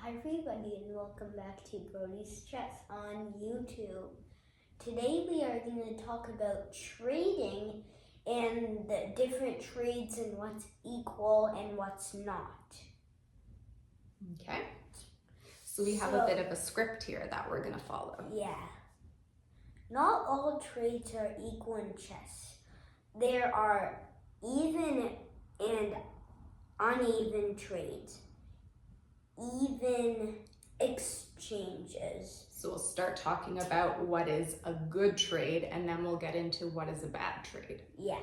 Hi everybody and welcome back to Brody's Chess on YouTube. Today we are going to talk about trading and the different trades and what's equal and what's not. Okay, so we have a bit of a script here that we're going to follow. Yeah. Not all trades are equal in chess. There are even and uneven trades. Even exchanges. So we'll start talking about what is a good trade and then we'll get into what is a bad trade. Yeah,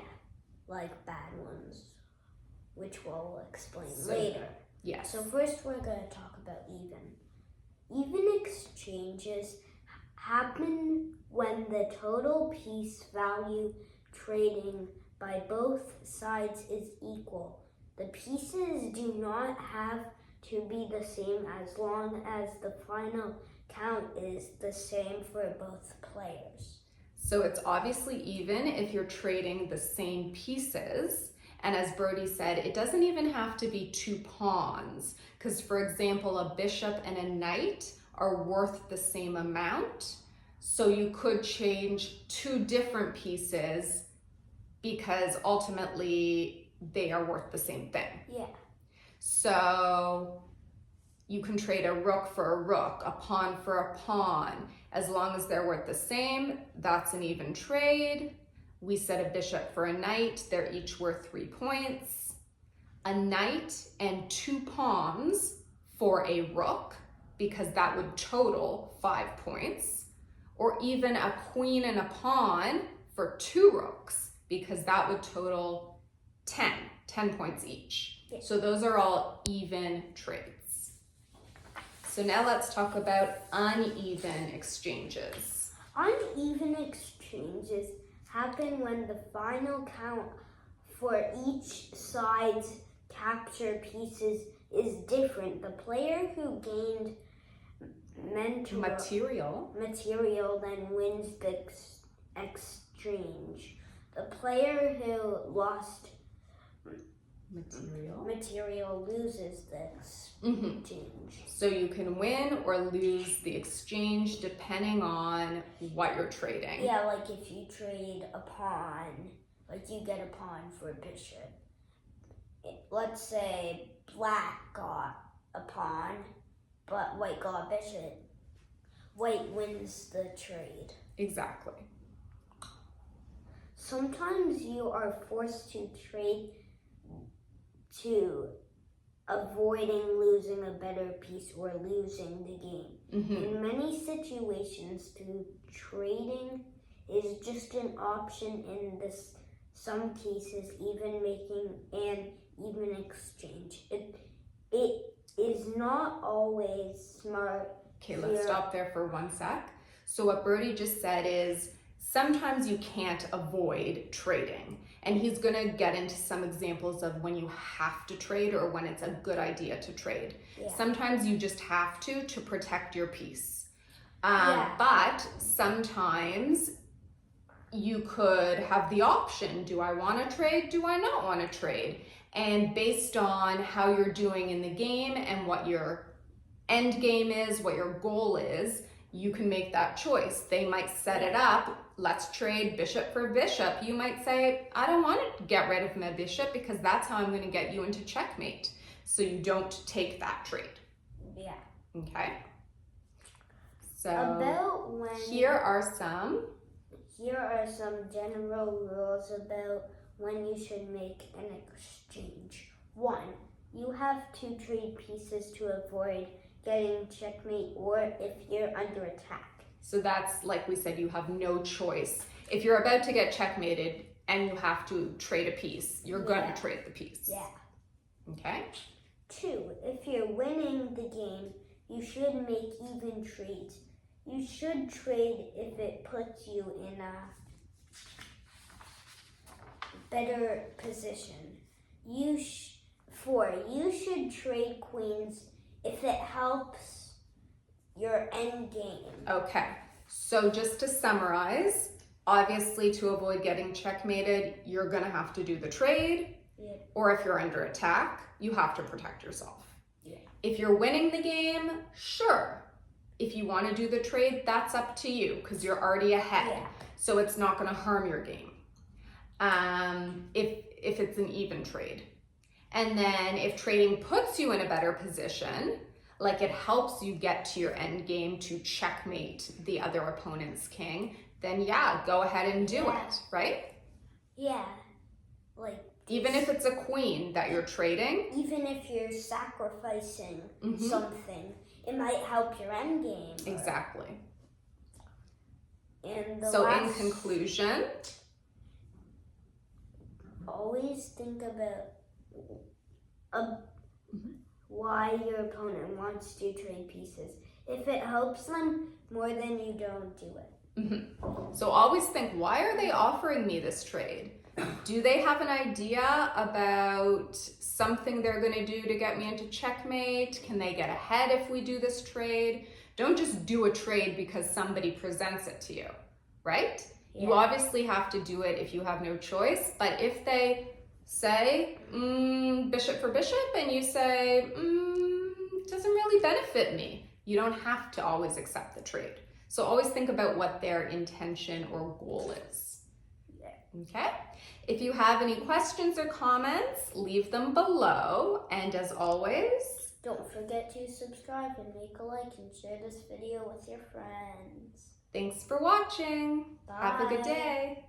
like bad ones, which we'll explain later. Yes. So first we're going to talk about even. Even exchanges happen when the total piece value trading by both sides is equal. The pieces do not have to be the same as long as the final count is the same for both players. So it's obviously even if you're trading the same pieces. And as Brody said, it doesn't even have to be two pawns. Because for example, a bishop and a knight are worth the same amount. So you could change two different pieces because ultimately they are worth the same thing. Yeah. So you can trade a rook for a rook, a pawn for a pawn. As long as they're worth the same, that's an even trade. We said a bishop for a knight, they're each worth 3 points. A knight and 2 pawns for a rook, because that would total 5 points. Or even a queen and a pawn for 2 rooks, because that would total 10 points each. So those are all even trades. So now let's talk about uneven exchanges. Uneven exchanges happen when the final count for each side's capture pieces is different. The player who gained material then wins the exchange. The player who lost material loses the exchange. So you can win or lose the exchange depending on what you're trading. Yeah, like if you trade a pawn, like you get a pawn for a bishop. Let's say black got a pawn, but white got a bishop. White wins the trade. Exactly. Sometimes you are forced to trade to avoiding losing a better piece or losing the game. In many situations, trading is just an option. In some cases, even making an even exchange. It is not always smart. Okay, let's stop there for 1 sec. So what Brody just said is sometimes you can't avoid trading. And he's going to get into some examples of when you have to trade or when it's a good idea to trade. Yeah. Sometimes you just have to protect your piece. But sometimes you could have the option, do I want to trade? Do I not want to trade? And based on how you're doing in the game and what your end game is, what your goal is, you can make that choice. They might set it up, let's trade bishop for bishop. You might say, I don't want to get rid of my bishop because that's how I'm going to get you into checkmate. So you don't take that trade. Yeah. Okay. So here are some general rules about when you should make an exchange. 1, you have to trade pieces to avoid getting checkmate or if you're under attack. So that's, like we said, you have no choice. If you're about to get checkmated and you have to trade a piece, you're going to trade the piece. Yeah. Okay. 2, if you're winning the game, you should make even trades. You should trade if it puts you in a better position. 4, you should trade queens if it helps your end game. Okay, so just to summarize, obviously to avoid getting checkmated, you're gonna have to do the trade, or if you're under attack, you have to protect yourself. Yeah. If you're winning the game, sure. If you want to do the trade, that's up to you because you're already ahead. Yeah. So it's not going to harm your game. If it's an even trade. And then if trading puts you in a better position, like it helps you get to your end game to checkmate the other opponent's king, then yeah, go ahead and do it, right? Yeah. Like, even if it's a queen that you're trading. Even if you're sacrificing something, it might help your end game. Exactly. And in conclusion, always think about why your opponent wants to trade pieces. If it helps them more than you, don't do it. So always think, why are they offering me this trade? Do they have an idea about something they're going to do to get me into checkmate? Can they get ahead if we do this trade? Don't just do a trade because somebody presents it to you, right? Yeah. You obviously have to do it if you have no choice, but if they say bishop for bishop and you say doesn't really benefit me, you don't have to always accept the trade. So always think about what their intention or goal is. Okay? If you have any questions or comments, leave them below. And as always, don't forget to subscribe and make a like and share this video with your friends. Thanks for watching. Bye. Have a good day.